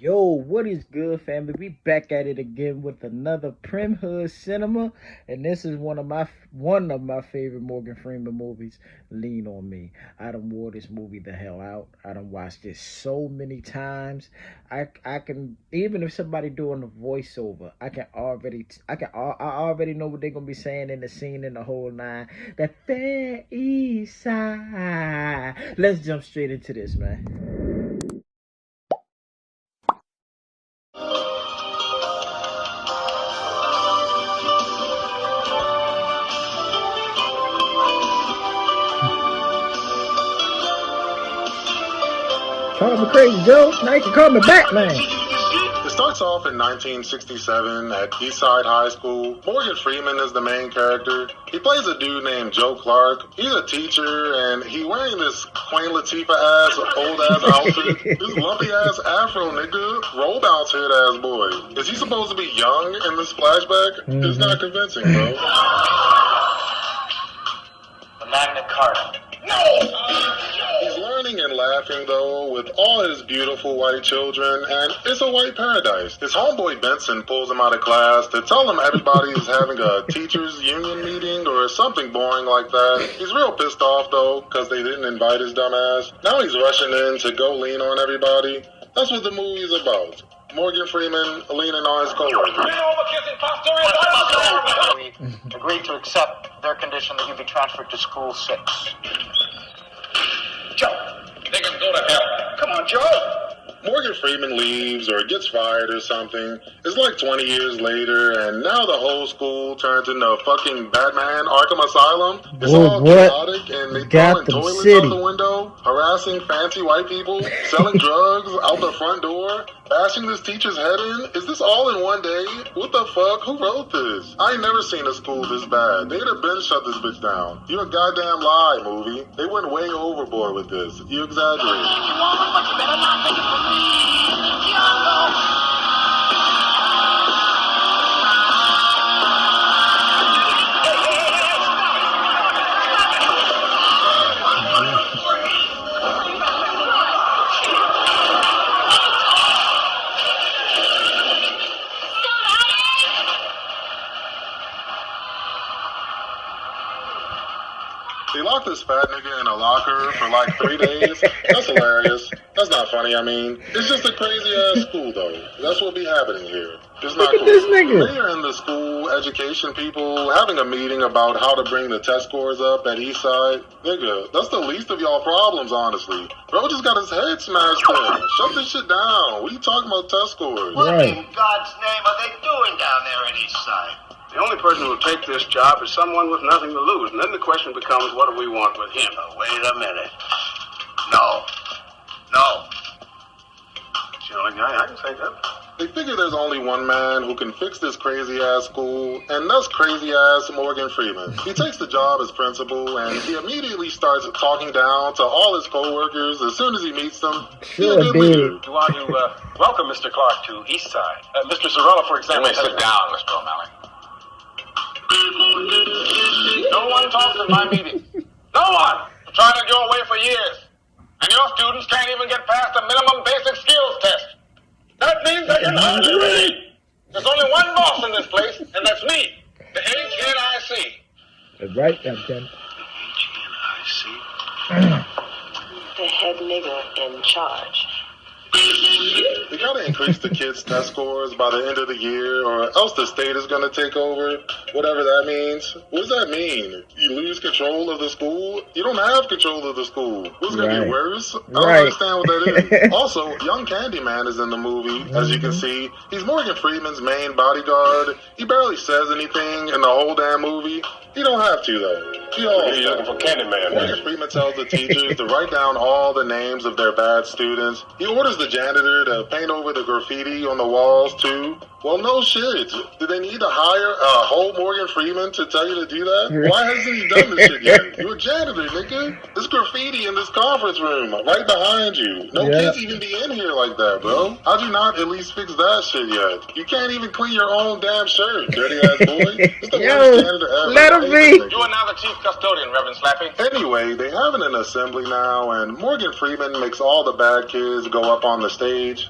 Yo, what is good, family? We back at it again with another Primm Hood Cinema, and this is one of my favorite Morgan Freeman movies. Lean on Me. I done wore this movie the hell out. I done watched it so many times. I can, even if somebody doing the voiceover, I already know what they're gonna be saying in the scene in the whole nine. That fair east side. Let's jump straight into this, man. Call me crazy, Joe. Now you can call me Batman. It starts off in 1967 at Eastside High School. Morgan Freeman is the main character. He plays a dude named Joe Clark. He's a teacher, and he wearing this Queen Latifah-ass, old-ass outfit. This lumpy-ass afro, nigga. Roll-bounce head-ass boy. Is he supposed to be young in this flashback? It's not convincing, bro. The Magna Carta. No! He's learning and laughing, though, with all his beautiful white children, and it's a white paradise. His homeboy Benson pulls him out of class to tell him everybody is having a teachers' union meeting or something boring like that. He's real pissed off, though, because they didn't invite his dumb ass. Now he's rushing in to go lean on everybody. That's what the movie's about. Morgan Freeman leaning on his coworkers. We agreed to accept their condition that you be transferred to school 6. Joe, they can go to hell. Come on, Joe. Morgan Freeman leaves or gets fired or something. It's like 20 years later, and now the whole school turns into fucking Batman Arkham Asylum. It's all chaotic, and they throwing toilets out the window, harassing fancy white people, selling drugs out the front door, bashing this teacher's head in. Is this all in one day? What the fuck? Who wrote this? I ain't never seen a school this bad. They'd have been shut this bitch down. You a goddamn lie, movie. They went way overboard with this. You exaggerate. They locked this fat nigga in a locker for like 3 days. That's hilarious. That's not funny, I mean. It's just a crazy ass school, though. That's what be happening here. It's not cool. This nigga. They are in the school education people having a meeting about how to bring the test scores up at Eastside. Nigga, that's the least of y'all problems, honestly. Bro just got his head smashed in. Shut this shit down. What are you talking about test scores? What in God's name are they doing down there at Eastside? The only person who will take this job is someone with nothing to lose. And then the question becomes, what do we want with him? Wait a minute. No. It's the only guy I can think of. They figure there's only one man who can fix this crazy-ass school, and that's crazy-ass Morgan Freeman. He takes the job as principal, and he immediately starts talking down to all his co-workers as soon as he meets them. Sure, dude. You want to welcome Mr. Clark to Eastside. Mr. Zarella, for example. You may sit down, Mr. O'Malley. No one talks at my meeting. No one! I'm trying to go away for years. And your students can't even get past the minimum basic skills test. That means they can hardly read. There's only one boss in this place, and that's me, the HNIC. Right, Captain. HNIC? The head nigger in charge. They gotta increase the kids' test scores by the end of the year, or else the state is gonna take over, whatever that means. What does that mean? You lose control of the school? You don't have control of the school. What's gonna get worse? I don't understand what that is. Also, young Candyman is in the movie, as you can see. He's Morgan Freeman's main bodyguard. He barely says anything in the whole damn movie. He don't have to, though. He's looking for Candyman. Morgan Freeman tells the teachers to write down all the names of their bad students. He orders the janitor to paint over the graffiti on the walls, too. Well, no shit. Do they need to hire a whole Morgan Freeman to tell you to do that? Why hasn't he done this shit yet? You're a janitor, nigga. There's graffiti in this conference room right behind you. No kids even be in here like that, bro. How'd you not at least fix that shit yet? You can't even clean your own damn shirt, dirty ass boy. It's the worst janitor ever. Let him be. You are now the chief custodian, Reverend Slappy. Anyway, they having an assembly now, and Morgan Freeman makes all the bad kids go up on the stage.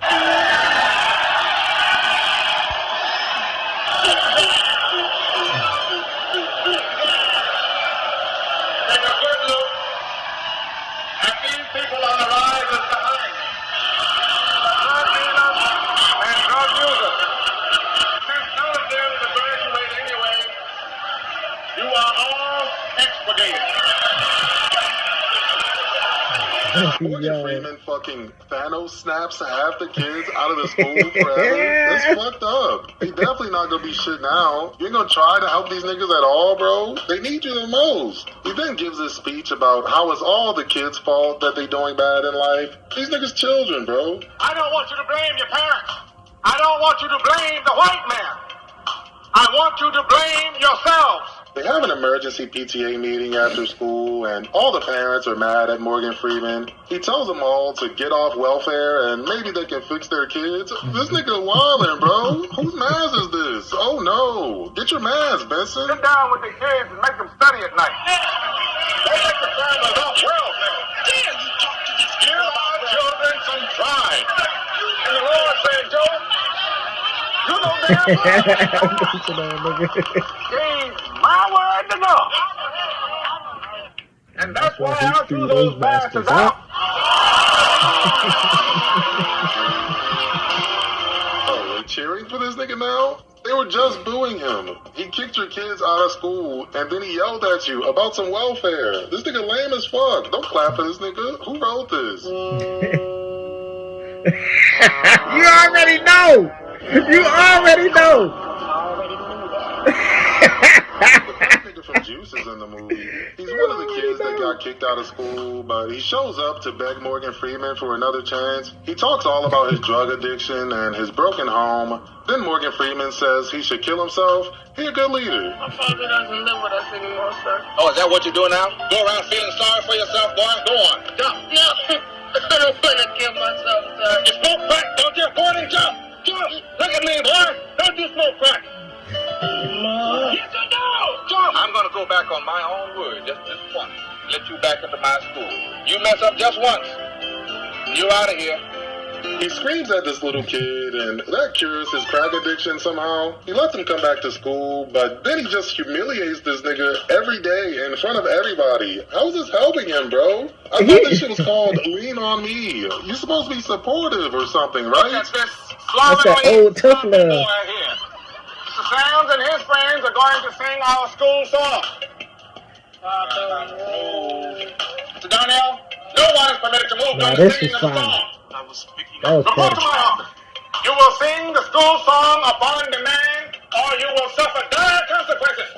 Morgan Freeman fucking Thanos snaps half the kids out of the school forever. It's fucked up. He definitely not gonna be shit now. You ain't gonna try to help these niggas at all, bro? They need you the most. He then gives this speech about how it's all the kids' fault that they doing bad in life. These niggas children, bro. I don't want you to blame your parents. I don't want you to blame the white man. I want you to blame yourselves. They have an emergency PTA meeting after school, and all the parents are mad at Morgan Freeman. He tells them all to get off welfare, and maybe they can fix their kids. This nigga wildin', bro. Whose mask is this? Oh, no. Get your mask, Benson. Sit down with the kids and make them study at night. Don't make the families off world now. Dare you talk to these kids? Give our children some pride. And the Lord said, Joe, you know damn well. Gave my word to God. And that's why I threw those bastards out. Oh, they cheering for this nigga now? They were just booing him. He kicked your kids out of school, and then he yelled at you about some welfare. This nigga lame as fuck. Don't clap for this nigga. Who wrote this? You already know. You already know. That nigga from Juice is in the movie. He's one of the kids that got kicked out of school, but he shows up to beg Morgan Freeman for another chance. He talks all about his drug addiction and his broken home. Then Morgan Freeman says he should kill himself. He a good leader. My father doesn't live with us anymore, sir. Oh, is that what you're doing now? Go around feeling sorry for yourself, boy? Go on. Jump. No, I don't want to kill myself, sir. You smoke crack, don't you? Go on and jump. Jump. Look at me, boy. Don't you smoke crack. Yes or no? Jump. I'm going to go back on my own word just this once. Let you back into my school. You mess up just once. You're out of here. He screams at this little kid, and that cures his crack addiction somehow. He lets him come back to school, but then he just humiliates this nigga every day in front of everybody. How's this helping him, bro? I thought this shit was called Lean on Me. You're supposed to be supportive or something, right? That's that old tough love. Mr. Sands and his friends are going to sing our school song. Mr. Darnell, no one is permitted to move during the singing of the song. That was So go to my office. You will sing the school song upon demand, or you will suffer dire consequences.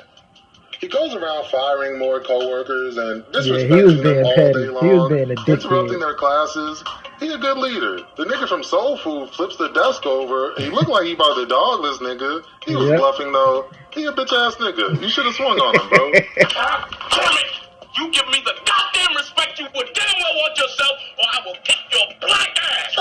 He goes around firing more coworkers and he was disrespecting them being all petty. day long, He was being a dickhead. interrupting their classes. He a good leader. The nigga from Soul Food flips the desk over. He looked like he about to dog this nigga. He was bluffing though. He a bitch ass nigga. You should have swung on him, bro. Damn it! You give me the goddamn respect you would damn well want yourself, or I will kick your black ass.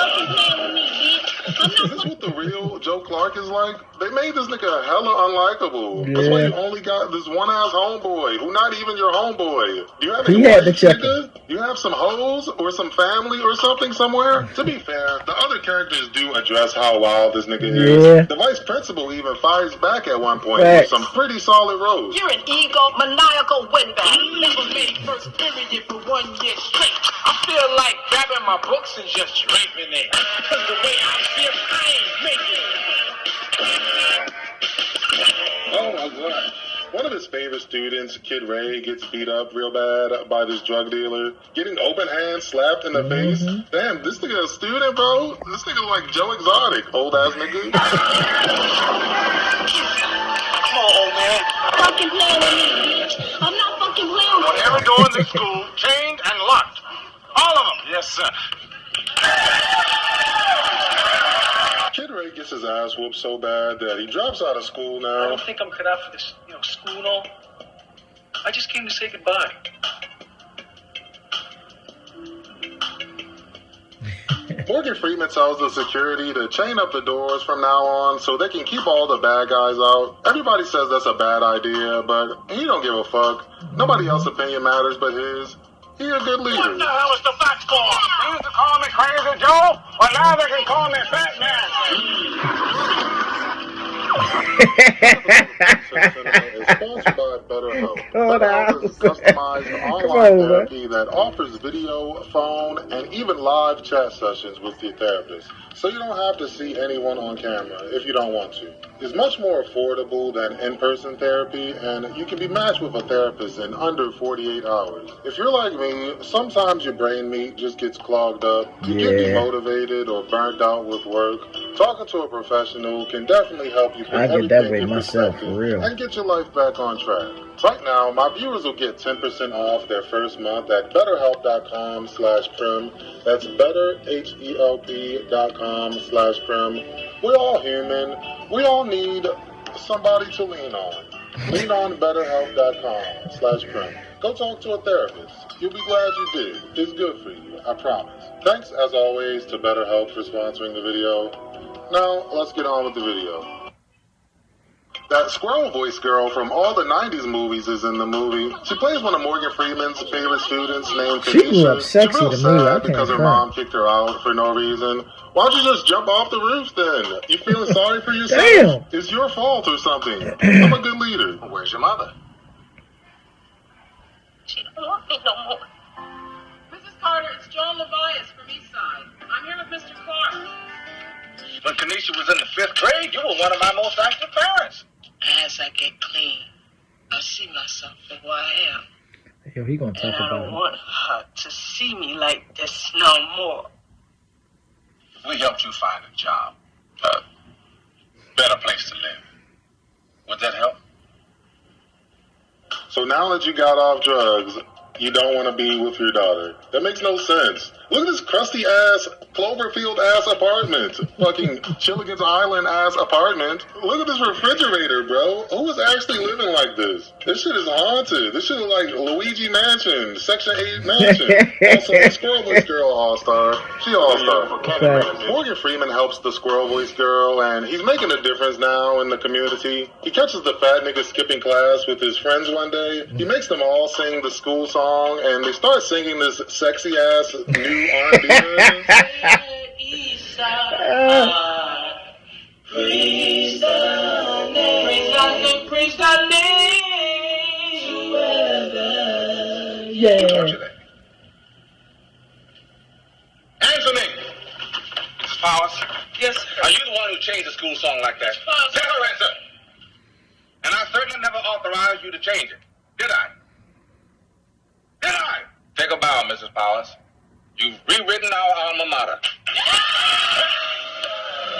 Is this what the real Joe Clark is like? They made this nigga hella unlikable. That's why you only got this one ass homeboy who not even your homeboy. Do you have any wife, nigga? You have some hoes or some family or something somewhere? To be fair, the other characters do address how wild this nigga is. The vice principal even fires back at one point with some pretty solid roast. You're an egomaniacal windbag. Never made first period for 1 year straight. I feel like grabbing my books and just draping it. Cause the way I feel, I ain't making it. Oh my god. One of his favorite students, Kid Ray, gets beat up real bad by this drug dealer. Getting open hand slapped in the face. Damn, this nigga a student, bro? This nigga like Joe Exotic, old ass nigga. Come on, old man. Fucking playing with me, bitch. I'm not fucking playing with you. Every door in the school chained and locked. All of them. Yes, sir. Kid Ray gets his ass whooped so bad that he drops out of school I now. don't think I'm cut out for this, school and all. I just came to say goodbye. Morgan Freeman tells the security to chain up the doors from now on so they can keep all the bad guys out. Everybody says that's a bad idea, but he don't give a fuck. Nobody else's opinion matters but his. He a good leader. What the hell is the fax for? They used to call me Crazy Joe, but now they can call me Fat Man. Is sponsored by BetterHelp. BetterHelp is a customized online online therapy that offers video, phone, and even live chat sessions with your therapist, so you don't have to see anyone on camera if you don't want to. It's much more affordable than in-person therapy, and you can be matched with a therapist in under 48 hours. If you're like me, sometimes your brain meat just gets clogged up, you get demotivated or burnt out with work. Talking to a professional can definitely help you put everything in perspective and get your life back on track. Right now, my viewers will get 10% off their first month at betterhelp.com/Primm. That's betterhelp.com/Primm. We're all human. We all need somebody to lean on. Lean on betterhelp.com/Primm. Go talk to a therapist. You'll be glad you did. It's good for you, I promise. Thanks, as always, to BetterHelp for sponsoring the video. Now, let's get on with the video. That squirrel voice girl from all the 90s movies is in the movie. She plays one of Morgan Freeman's favorite students named Kanisha. She grew up sexy She's real to me. sad because her mom kicked her out for no reason. Why don't you just jump off the roof then? You feeling sorry for yourself? Damn. It's your fault or something. I'm a good leader. Where's your mother? She don't want me no more. Mrs. Carter, it's Joan Levias from Eastside. I'm here with Mr. Clark. When Kanisha was in the 5th grade, you were one of my most active parents. As I get clean, I see myself for who I am. Yo, he gonna talk And I about don't it. want her to see me like this no more. We helped you find a job, a better place to live. Would that help? So now that you got off drugs, you don't want to be with your daughter. That makes no sense. Look at this crusty ass, Cloverfield ass apartment. Fucking Chilligan's Island ass apartment. Look at this refrigerator, bro. Who is actually living like this? This shit is haunted. This shit is like Luigi Mansion, Section 8 Mansion. Also, the Squirrel Voice Girl all-star. She all-star. Morgan Freeman helps the Squirrel Voice Girl, and he's making a difference now in the community. He catches the fat nigga skipping class with his friends one day. He makes them all sing the school song, and they start singing this sexy-ass new R&B version. Praise the name, praise the name, whoever, Answer me! Mrs. Powers? Yes, sir. Are you the one who changed the school song like that? Powers. Let her answer. And I certainly never authorized you to change it. Did I? Did I? Take a bow, Mrs. Powers. You've rewritten our alma mater.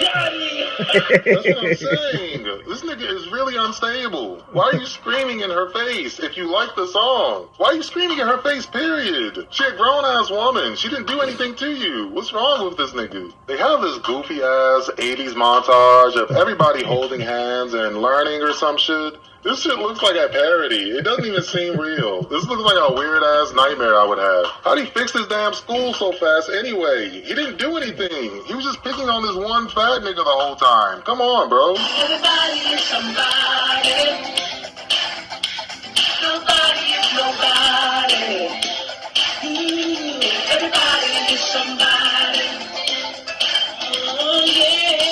That's what I'm saying. This nigga is really unstable. Why are you screaming in her face if you like the song? Why are you screaming in her face, period? She a grown-ass woman. She didn't do anything to you. What's wrong with this nigga? They have this goofy-ass 80s montage of everybody holding hands and learning or some shit. This shit looks like a parody. It doesn't even seem real. This looks like a weird-ass nightmare I would have. How'd he fix this damn school so fast anyway? He didn't do anything. He was just picking on this one fat nigga the whole time. Come on, bro. Everybody is somebody. Nobody is nobody. Everybody is somebody. Oh, yeah.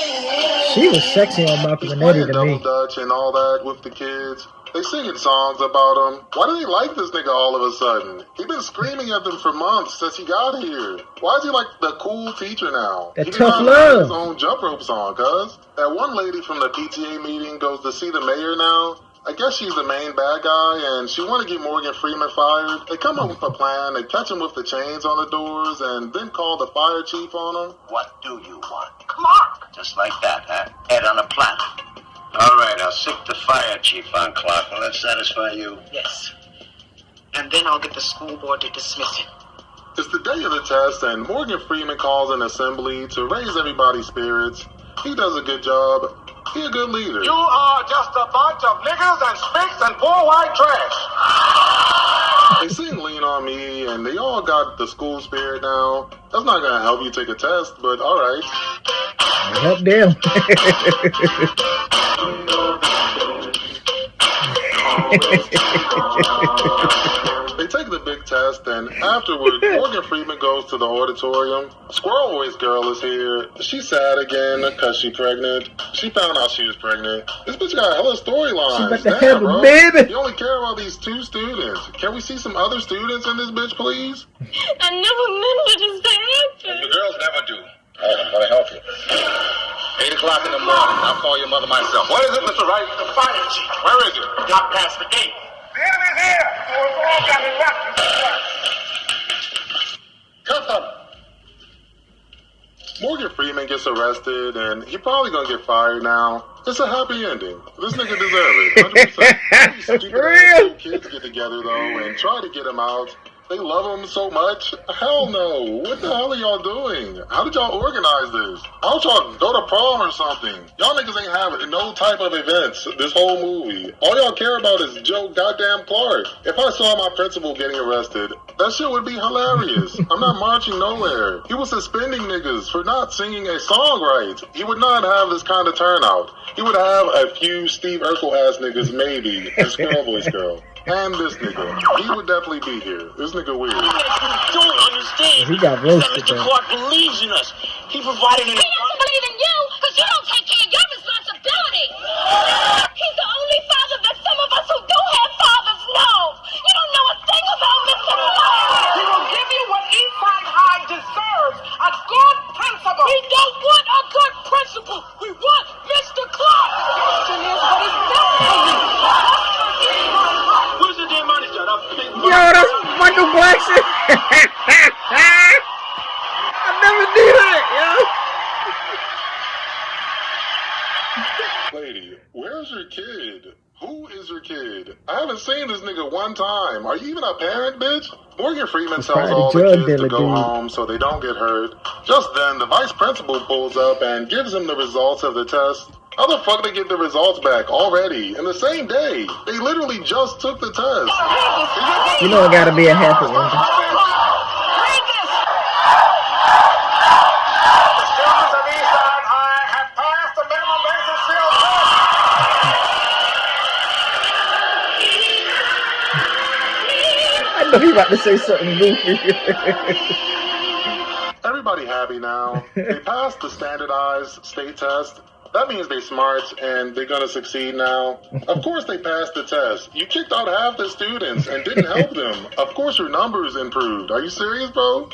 She was sexy on Malcolm and Eddie to Double me. Dutch and all that with the kids. They singing songs about him. Why do they like this nigga all of a sudden? He been screaming at them for months since he got here. Why is he like the cool teacher now? That he did tough not write love. his own jump rope song, cuz. That one lady from the PTA meeting goes to see the mayor now. I guess she's the main bad guy, and she want to get Morgan Freeman fired. They come up with a plan. They catch him with the chains on the doors, and then call the fire chief on him. What do you want? Clark. Just like that, huh? Head on a platter. All right, I'll sick the fire chief on Clark. Will that satisfy you? Yes. And then I'll get the school board to dismiss him. It's the day of the test, and Morgan Freeman calls an assembly to raise everybody's spirits. He does a good job. He a good leader. You are just a bunch of niggas and sphinx and poor white trash. They sing Lean on Me, and they all got the school spirit now. That's not going to help you take a test, but all right. Help them. They take the big test, and afterward, Morgan Freeman goes to the auditorium. Squirrel Voice Girl is here. She's sad again because she's pregnant. She found out she was pregnant. This bitch got hella storylines. Damn, bro. Baby. You only care about these 2 students. Can we see some other students in this bitch, please? I never meant for this to happen. The girls never do. Oh, I'm gonna help you. 8 o'clock in the morning. I'll call your mother myself. What is it, Mr. Wright? The fire chief. Where is it? Got past the gate. The enemy's here. So we've all got it locked. Cut them. Morgan Freeman gets arrested, and he probably gonna get fired now. It's a happy ending. This nigga deserves it, 100%. These stupid ass kids get together, though, and try to get him out. They love him so much. Hell no. What the hell are y'all doing? How did y'all organize this? How would y'all go to prom or something? Y'all niggas ain't having no type of events this whole movie. All y'all care about is Joe goddamn Clark. If I saw my principal getting arrested, that shit would be hilarious. I'm not marching nowhere. He was suspending niggas for not singing a song right. He would not have this kind of turnout. He would have a few Steve Urkel ass niggas maybe, and Squirrel Voice Girl. And this nigga. He would definitely be here. This nigga weird. You don't understand. He got roasted, Mr. Clark believes in us. He provided an He doesn't believe in you because you don't take care of your responsibility. He's the only father that some of us who do have fathers know. You don't know a thing about Mr. Clark. We will give you what Eastside High deserves. A good principal. We don't want a good principal. We want Mr. Clark. The question is, what is best for you? Where's the damn money, shut up? Yo, that's Michael Blackson. I never knew that, Lady, where's your kid? Who is your kid? I haven't seen this nigga one time. Are you even a parent, bitch? Morgan Freeman tells all the kids to go home so they don't get hurt. Just then, the vice principal pulls up and gives him the results of the test. How the fuck they get the results back already in the same day? They literally just took the test. yo. You know it gotta be a happy ending. Read this. The students of Eastside High have passed the minimum basic skills test. I know you about to say something goofy. Everybody happy now. They passed the standardized state test. That means they smart and they're gonna succeed now. Of course they passed the test. You kicked out half the students and didn't help them. Of course your numbers improved. Are you serious, bro?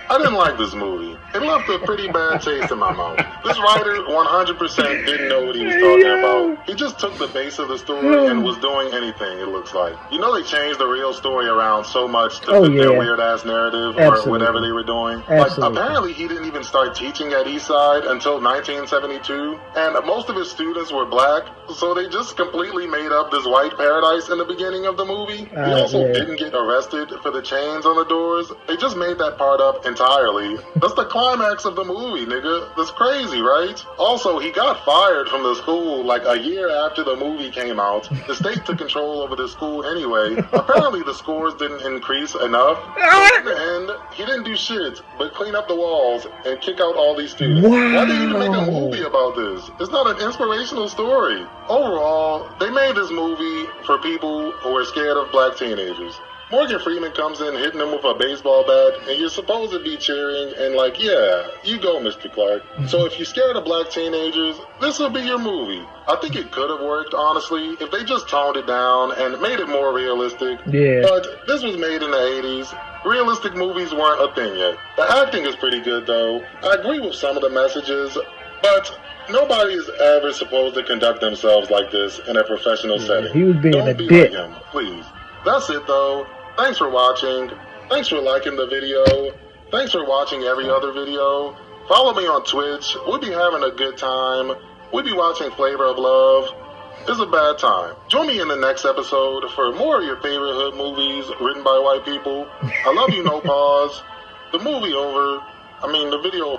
I didn't like this movie. It left a pretty bad taste in my mouth. This writer 100% didn't know what he was talking about. He just took the base of the story and was doing anything, it looks like. You know they changed the real story around so much to fit their weird-ass narrative or whatever they were doing. Like, apparently he didn't even start teaching at Eastside until 1972, and most of his students were black, so they just completely made up this white paradise in the beginning of the movie. He also didn't get arrested for the chains on the doors. They just made that part up entirely. That's the climax of the movie, nigga. That's crazy, right? Also, he got fired from the school like a year after the movie came out. The state took control over the school anyway. Apparently, the scores didn't increase enough. So in the end, he didn't do shit but clean up the walls and kick out all these students. Why did you even make a movie about this? It's not an inspirational story. Overall, they made this movie for people who are scared of black teenagers. Morgan Freeman comes in hitting him with a baseball bat, and you're supposed to be cheering and like, yeah, you go, Mr. Clark. So if you're scared of black teenagers, this will be your movie. I think it could have worked, honestly, if they just toned it down and made it more realistic. Yeah. But this was made in the 80s. Realistic movies weren't a thing yet. The acting is pretty good, though. I agree with some of the messages, but nobody is ever supposed to conduct themselves like this in a professional setting. He was being Don't a be dick. like him, please. That's it, though. Thanks for watching. Thanks for liking the video. Thanks for watching every other video. Follow me on Twitch. We'll be having a good time. We'll be watching Flavor of Love. It's a bad time. Join me in the next episode for more of your favorite hood movies written by white people. I love you, no pause. The movie over. I mean, the video.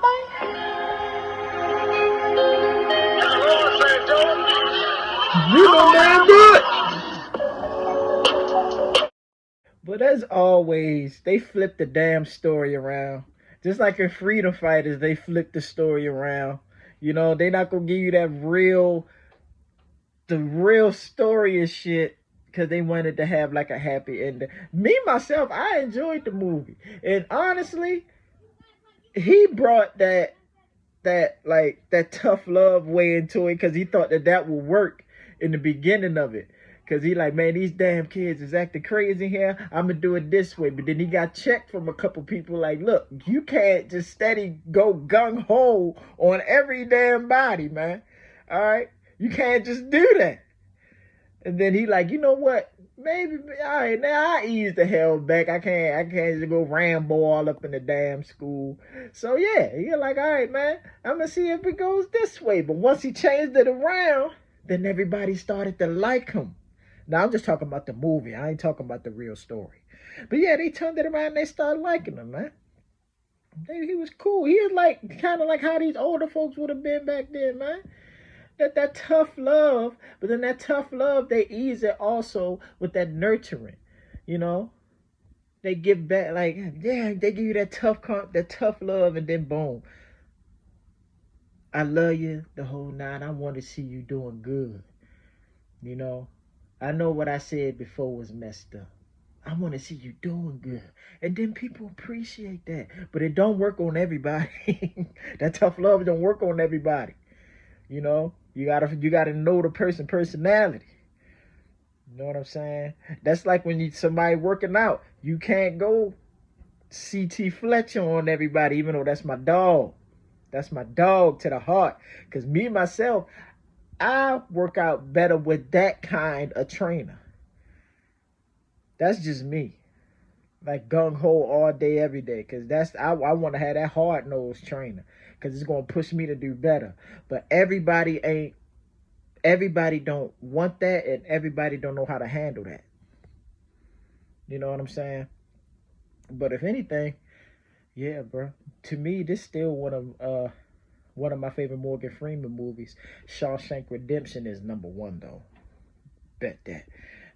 You know damn good. But as always, they flip the damn story around. Just like in Freedom Fighters, they flip the story around. You know, they not gonna give you that the real story and shit because they wanted to have like a happy ending. Me, myself, I enjoyed the movie. And honestly, he brought that tough love way into it because he thought that would work in the beginning of it. Because he like, man, these damn kids is acting crazy here. I'm going to do it this way. But then he got checked from a couple people like, look, you can't just steady go gung-ho on every damn body, man. All right? You can't just do that. And then he like, you know what? Maybe, all right, now I ease the hell back. I can't just go Rambo all up in the damn school. So yeah, you're like, all right, man, I'm gonna see if it goes this way. But once he changed it around, then everybody started to like him. Now I'm just talking about the movie. I ain't talking about the real story. But yeah, they turned it around and they started liking him, man. He was cool. He was like kind of like how these older folks would have been back then, man. That tough love, but then that tough love, they ease it also with that nurturing, you know. They give back, like, yeah, they give you that tough love, and then boom, I love you the whole nine. I want to see you doing good, you know. I know what I said before was messed up. I want to see you doing good, and then people appreciate that, but it don't work on everybody. That tough love don't work on everybody, you know. You gotta know the personality. You know what I'm saying? That's like when somebody working out. You can't go CT Fletcher on everybody, even though that's my dog. That's my dog to the heart. Because me, myself, I work out better with that kind of trainer. That's just me. Like gung-ho all day, every day. Because I want to have that hard-nosed trainer. Because it's going to push me to do better. But everybody don't want that, and everybody don't know how to handle that. You know what I'm saying? But if anything, yeah, bro. To me, this still one of my favorite Morgan Freeman movies. Shawshank Redemption is #1 though. Bet that.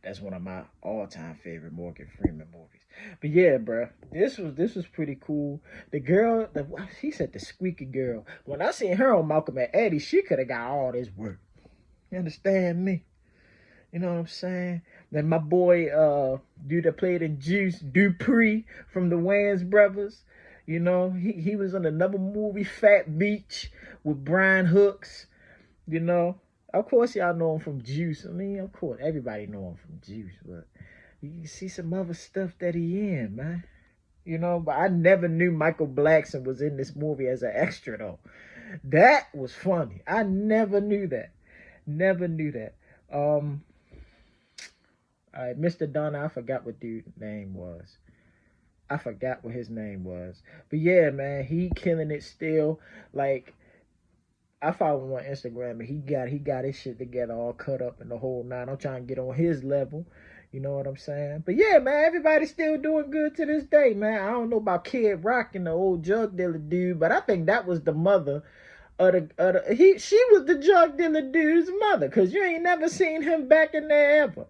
That's one of my all-time favorite Morgan Freeman movies. But yeah, bro, this was pretty cool. The girl, she said the squeaky girl. When I seen her on Malcolm and Eddie, she could have got all this work. You understand me? You know what I'm saying? Then my boy, dude that played in Juice, Dupree from the Wayans Brothers. You know, he was in another movie, Fat Beach, with Brian Hooks. You know, of course y'all know him from Juice. I mean, of course everybody know him from Juice, but you can see some other stuff that he in, man. You know, but I never knew Michael Blackson was in this movie as an extra though. That was funny. I never knew that. Never knew that. All right, Mr. Donna, I forgot what dude's name was. I forgot what his name was. But yeah, man, he killing it still. Like, I follow him on Instagram, and he got his shit together, all cut up in the whole nine. I'm trying to get on his level. You know what I'm saying? But yeah, man, everybody's still doing good to this day, man. I don't know about Kid Rock and the old drug dealer dude, but I think that was the mother she was the drug dealer dude's mother, because you ain't never seen him back in there ever.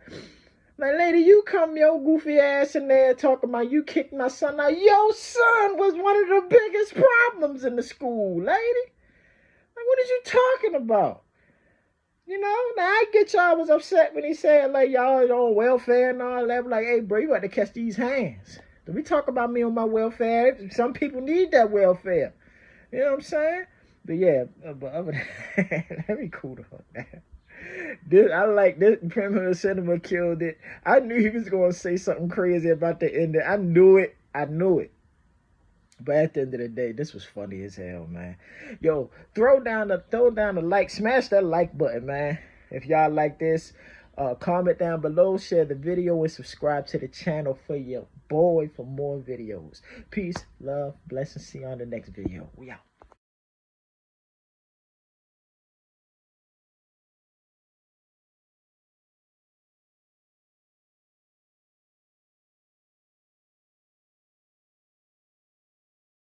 Like, lady, you come your goofy ass in there talking about you kicked my son out. Your son was one of the biggest problems in the school, lady. Like, what is you talking about? You know, now I get y'all was upset when he said, like, y'all on welfare and all that. Like, hey, bro, you got to catch these hands. Don't be talking about me on my welfare. Some people need that welfare. You know what I'm saying? But yeah, but other than that, let me cool the fuck down. I like this. Primm Cinema killed it. I knew he was going to say something crazy about the ending. I knew it. But at the end of the day, this was funny as hell, man. Yo, throw down the like, smash that like button, man. If y'all like this, comment down below, share the video, and subscribe to the channel for your boy for more videos. Peace, love, blessings. See you on the next video. We out.